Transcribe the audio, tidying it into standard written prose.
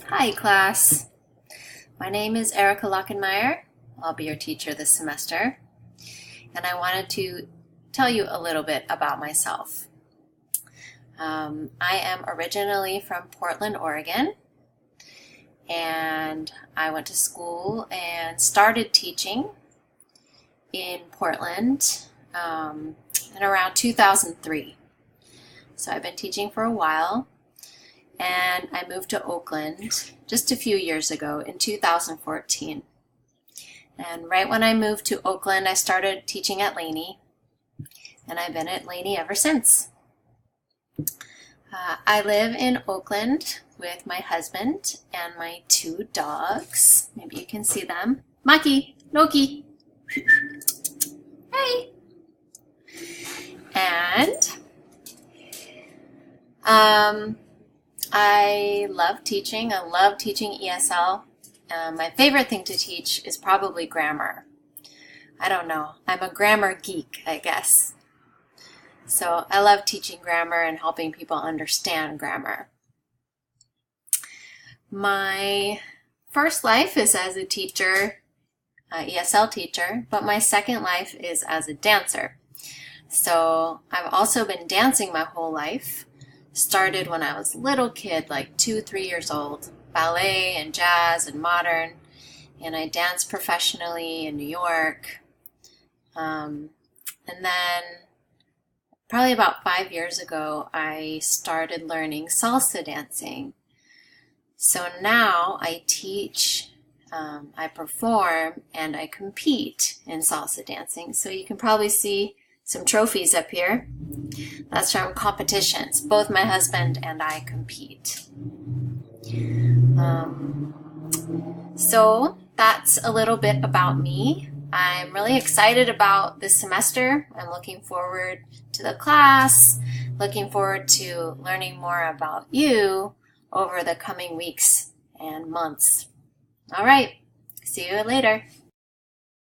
Hi, class. My name is Erica Lockenmeyer. I'll be your teacher this semester, and I wanted to tell you a little bit about myself. I am originally from Portland, Oregon, and I went to school and started teaching in Portland in around 2003. So I've been teaching for a while. And I moved to Oakland just a few years ago in 2014. And right when I moved to Oakland, I started teaching at Laney, and I've been at Laney ever since. I live in Oakland with my husband and my two dogs. Maybe you can see them. Maki, Noki. Hey. And I love teaching. I love teaching ESL. My favorite thing to teach is probably grammar. I don't know. I'm a grammar geek, I guess. So I love teaching grammar and helping people understand grammar. My first life is as a teacher, ESL teacher, but my second life is as a dancer. So I've also been dancing my whole life. Started when I was a little kid, like 2-3 years old, ballet and jazz and modern, and I danced professionally in New York. And then probably about 5 years ago, I started learning salsa dancing. So now I teach, I perform, and I compete in salsa dancing. So you can probably see some trophies up here. That's from competitions. Both my husband and I compete. So that's a little bit about me. I'm really excited about this semester. I'm looking forward to the class, looking forward to learning more about you over the coming weeks and months. All right, see you later.